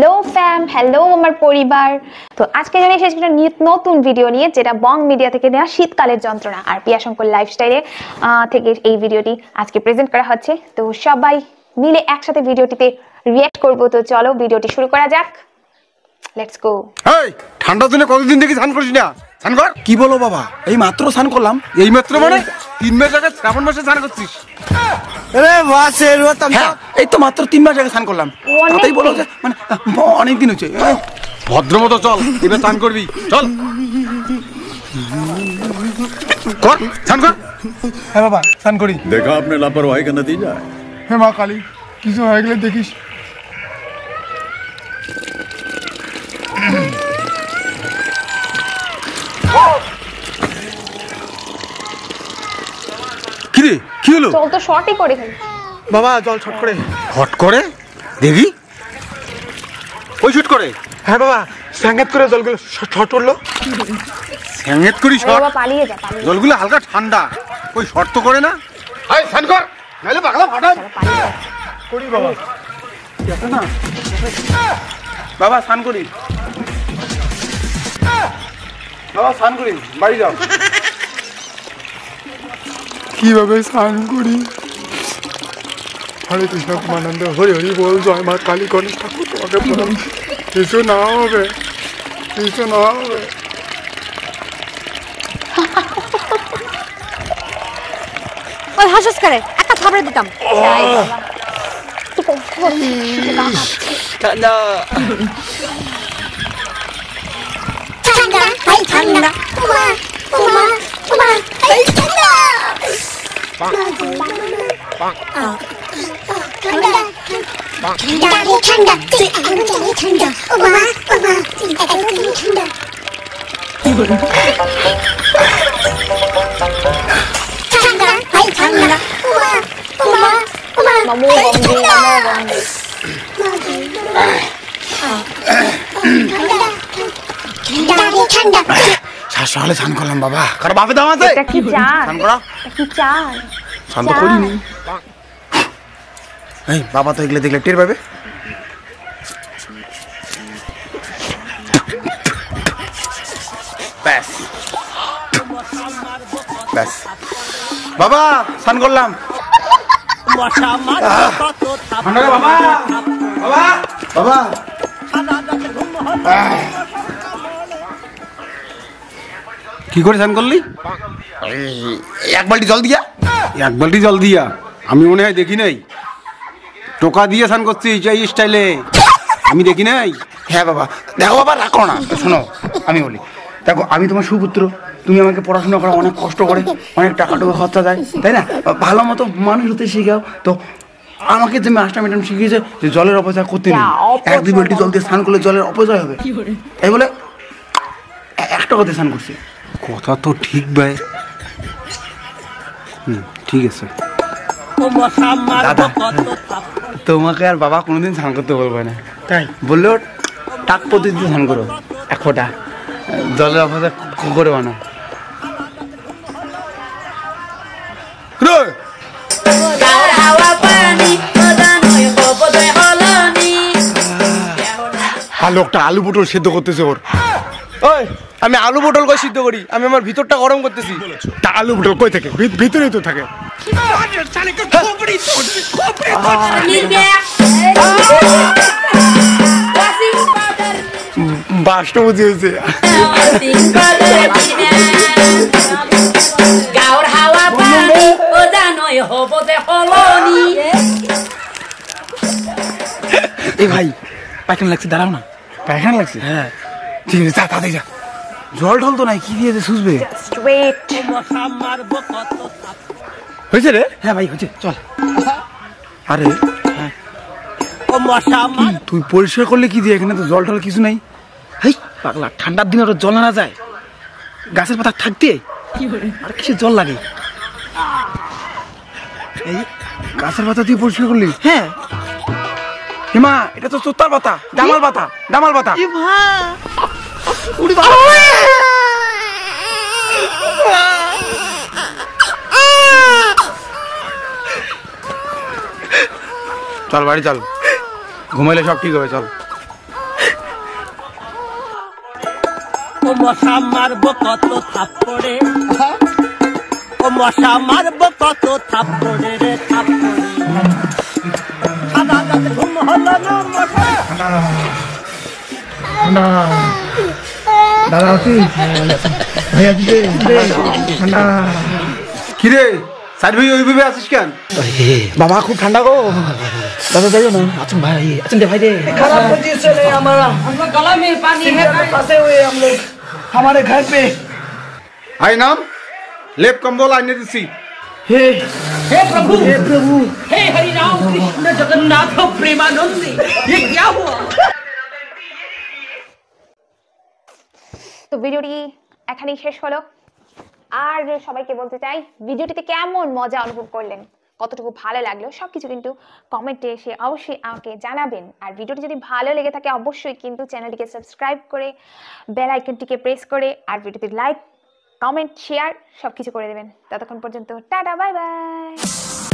Hello ফ্যাম, hello আমার পরিবার। তো আজকে জানি শেষ একটা নতুন ভিডিও নিয়ে, যেটা বং মিডিয়া থেকে নেওয়া শীতকালের যন্ত্রণা আর পিয়া শঙ্কর লাইফস্টাইলে থেকে এই ভিডিওটি আজকে প্রেজেন্ট করা হচ্ছে। তো সবাই মিলে একসাথে ভিডিওটিতে রিঅ্যাক্ট করব। তো চলো ভিডিওটি শুরু করা যাক, লেটস গো। এই ঠান্ডা দিনে কতদিন থেকে স্নান করিস না? স্নান কর। কি বলো বাবা, এই মাত্র স্নান করলাম। এই মাত্র মানে 3 মাস আগে শ্রাবণ মাসে স্নান করছিস? আরে বাসে রোতাম। হ্যাঁ, এই তো মাত্র 3 মাস আগে স্নান করলাম। তাই বলো যে মানে অনেক দিন হচ্ছে। ভদ্রমতো চল, এবার স্নান করবি, চল কর, স্নান কর। হ্যাঁ বাবা, স্নান করি। देखा आपने लापरवाही का नतीजा है। হে মা কালী, কিছু হয়ে গেলে দেখিস। কি রে, কি হলো? চল তো শর্টই করে ফেলি। বাবা জল ছট করে। হট করে দেখি, ওই শুট করে। হ্যাঁ বাবা, স্যাঙ্গাত করে জলগুলো ছট উঠলো। স্যাঙ্গেত করি শট? বাবা পালিয়ে যা, পালিয়ে জলগুলো হালকা ঠান্ডা, ওই শট তো করে না। আয় স্নান কর, নাইলে পাগলা ফাটাই করি বাবা। না বাবা, স্নান করি। বাবা স্নান করি, বাড়ি যাও। কিভাবে স্নান করি? হরে কৃষ্ণ কুমানন্দ, হরি হরি বল, জয় মা কালী, গণেশ ঠাকুর তোমাকে প্রণাম। কিছু না হবে, কিছু না হবে। ওই হাসস করে একটা থাবড়ে দিতাম। ঠান্ডা ঠান্ডা ভাই ঠান্ডা, উমা উমা উমা ভাই ঠান্ডা। ঠান্ডা রে ঠান্ডা, তুই এখন জানি ঠান্ডা, উমা উমা তুই এখন জানি ঠান্ডা। ঠান্ডা ভাই ঠান্ডা, উমা উমা উমা মামু বন্ধু, মামু বন্ধু। ঠান্ডা রে ঠান্ডা। সকালে স্নান করলাম বাবা। কার বাপে দাম আছে? এটা কি চান? স্নান করা এটা কি চান? স্নান তো করিনি। এই বাবা তো এগুলো দেখলে টের পাবে। ব্যাস ব্যাস বাবা, স্নান করলাম। ঠান্ডা রে বাবা, বাবা বাবা। কি করে স্নান করলি? এক বালতি জল দিয়া। এক বালতি জল দিয়া? আমি মনে হয় দেখি নাই। টোকা দিয়ে স্নান করছিস এই স্টাইলে? আমি দেখি নাই। হ্যাঁ বাবা, দেখো বাবা, রাখো না। শোনো, আমি বলি, দেখো আমি তোমার সুপুত্র, তুমি আমাকে পড়াশোনা করা অনেক কষ্ট করে, অনেক টাকা টুকু খরচা যায়, তাই না? ভালো মতো মানুষ হতে শিখাও। তো আমাকে তুমি আষ্টা ম্যাডাম শিখিয়েছে যে জলের অপচয় করতে নেই। 1-2 বালতি জল দিয়ে স্নান করলে জলের অপচয় হবে, তাই বলে একটা কথা স্নান করছে। কথা তো ঠিক ভাই। ঠিক আছে দাদা, তোমাকে আর বাবা কোনোদিন স্নান করতে বলবে না, তাই বললেও টাক পদ্ধতিতে স্নান করো। এক ফোঁটা জলের অপচয় করবে না। আর লোকটা আলু পটল সেদ্ধ করতেছে ওর। ওই, আমি আলু পটল কই সিদ্ধ করি? আমি আমার ভিতরটা গরম করতেছি। তা আলু পটল কই থাকে? ভিতরেই তো থাকে। বাসটা বুঝে হয়েছে। এই ভাই, পায়খানা লাগছে, দাঁড়াও না। পায়খানা লাগছে? হ্যাঁ ঠিক আছে, যা তাড়াতাড়ি যা। জল ঢল তো নাই, কি দিয়েছে সুসবে? ওয়েট, হয়েছে রে? হ্যাঁ ভাই হয়েছে, চল। আরে তুই পরিষ্কার করলে কি দিয়ে? এখানে তো জল টল কিছু নাই। হেই পাগলা, ঠান্ডার দিনে ওটা জল আনা যায়? গাছের পাতা থাকতে আর কিসের জল লাগে? এই গাছের পাতা দিয়ে পরিষ্কার করলি? হ্যাঁ। হিমা, এটা তো চোত্তার পাতা, ডামাল পাতা, ডামাল পাতা। চল বাড়ি চল, ঘুমাইলে সব ঠিক হবে, চল। মশা মারবো কত থাপ্পড়ে, ও মশা মারবো কত থাপ্পড়ে রে থাপ্পড়ে। সারা রাত ঘুম হলো না মশা। কিরে সাইড ভাই ওইভাবে আসিস কেন? বাবা খুব ঠান্ডা গো দাদা, যাইও না। আচ্ছা ভাই, আচ্ছা দে ভাই দে। खराब पोजीशन है हमारा, हमको गला में पानी है, फंसे हुए हम लोग हमारे घर पे। আই নাম লেপ কম্বল আইনে দিছি। हे प्रभु, हे प्रभु, हे हरि राम कृष्ण जगन्नाथ प्रेमानंद, ये क्या हुआ? তো ভিডিওটি এখানেই শেষ হলো। আর সবাইকে বলতে চাই, ভিডিওটিতে কেমন মজা অনুভব করলেন, কতটুকু ভালো লাগলো সবকিছু কিন্তু কমেন্টে এসে অবশ্যই আমাকে জানাবেন। আর ভিডিওটি যদি ভালো লেগে থাকে অবশ্যই কিন্তু চ্যানেলটিকে সাবস্ক্রাইব করে বেল আইকনটিকে প্রেস করে আর ভিডিওতে লাইক, কমেন্ট, শেয়ার সবকিছু করে দেবেন। ততক্ষণ পর্যন্ত টাটা, বাই বাই।